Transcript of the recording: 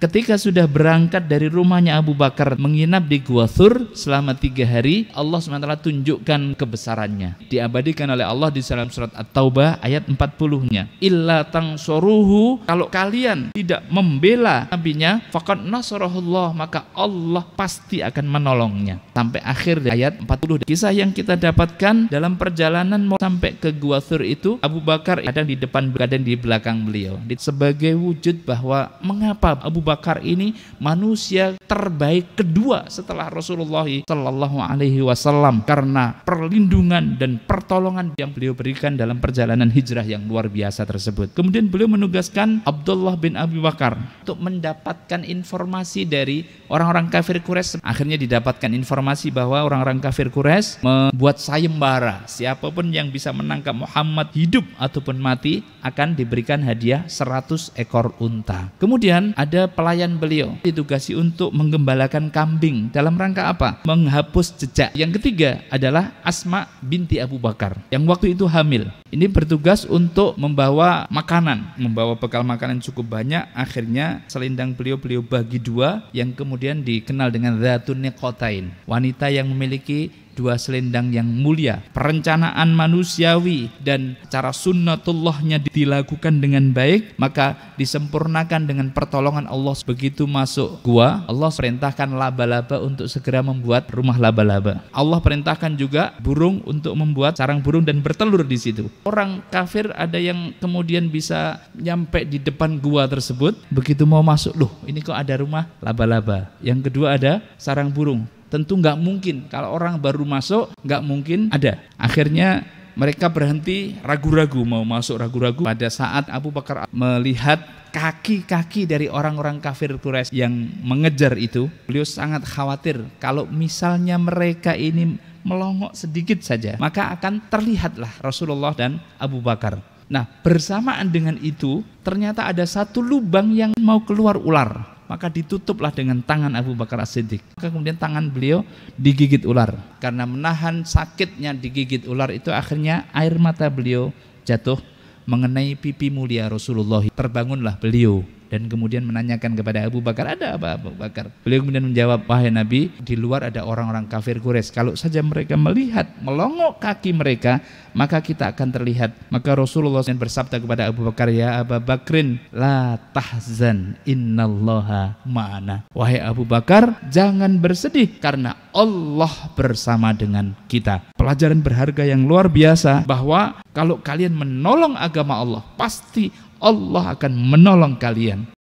ketika sudah berangkat dari rumahnya Abu Bakar menginap di Gua Thur selama 3 hari, Allah SWT tunjukkan kebesarannya. Diabadikan oleh Allah di dalam surat At-Taubah ayat 40-nya. Illa tansuruhu, kalau kalian tidak membela nabinya, faqad nasarahullah, maka Allah pasti akan menolongnya. Sampai akhir ayat 40. Kisah yang kita dapatkan dalam perjalanan mau sampai ke Gua Thur itu, Abu Bakar ada di depan, ada di belakang beliau. Sebagai wujud bahwa mengapa Abu Bakar ini manusia terbaik kedua setelah Rasulullah Sallallahu Alaihi Wasallam, karena perlindungan dan pertolongan yang beliau berikan dalam perjalanan hijrah yang luar biasa tersebut. Kemudian beliau menugaskan Abdullah bin Abi Bakar untuk mendapatkan informasi dari orang-orang kafir Quraisy. Akhirnya didapatkan informasi bahwa orang-orang kafir Quraisy membuat sayembara, siapapun yang bisa menangkap Muhammad hidup ataupun mati akan diberikan hadiah 100 ekor unta. Kemudian ada pelayan beliau ditugasi untuk menggembalakan kambing. Dalam rangka apa? Menghapus jejak. Yang ketiga adalah Asma binti Abu Bakar yang waktu itu hamil. Ini bertugas untuk membawa makanan, membawa bekal makanan cukup banyak. Akhirnya selendang beliau bagi 2, yang kemudian dikenal dengan Dzatun Niqatain, wanita yang memiliki 2 selendang yang mulia. Perencanaan manusiawi dan cara sunnatullahnya dilakukan dengan baik, maka disempurnakan dengan pertolongan Allah. Begitu masuk gua, Allah perintahkan laba-laba untuk segera membuat rumah laba-laba. Allah perintahkan juga burung untuk membuat sarang burung dan bertelur di situ. Orang kafir ada yang kemudian bisa nyampe di depan gua tersebut, begitu mau masuk, loh ini kok ada rumah laba-laba. Yang kedua ada sarang burung. Tentu nggak mungkin, kalau orang baru masuk nggak mungkin ada. Akhirnya mereka berhenti ragu-ragu, mau masuk ragu-ragu. Pada saat Abu Bakar melihat kaki-kaki dari orang-orang kafir Quraisy yang mengejar itu, beliau sangat khawatir kalau misalnya mereka ini melongok sedikit saja, maka akan terlihatlah Rasulullah dan Abu Bakar. Nah, bersamaan dengan itu ternyata ada satu lubang yang mau keluar ular. Maka ditutuplah dengan tangan Abu Bakar As-Siddiq. Maka kemudian tangan beliau digigit ular. Karena menahan sakitnya digigit ular itu, akhirnya air mata beliau jatuh mengenai pipi mulia Rasulullah. Terbangunlah beliau dan kemudian menanyakan kepada Abu Bakar, ada apa Abu Bakar? Beliau kemudian menjawab, wahai Nabi, di luar ada orang-orang kafir Quraisy. Kalau saja mereka melihat melongok kaki mereka, maka kita akan terlihat. Maka Rasulullah bersabda kepada Abu Bakar, ya Abu Bakrin, la tahzan, innallaha ma'ana. Wahai Abu Bakar, jangan bersedih karena Allah bersama dengan kita. Pelajaran berharga yang luar biasa bahwa kalau kalian menolong agama Allah, pasti Allah akan menolong kalian.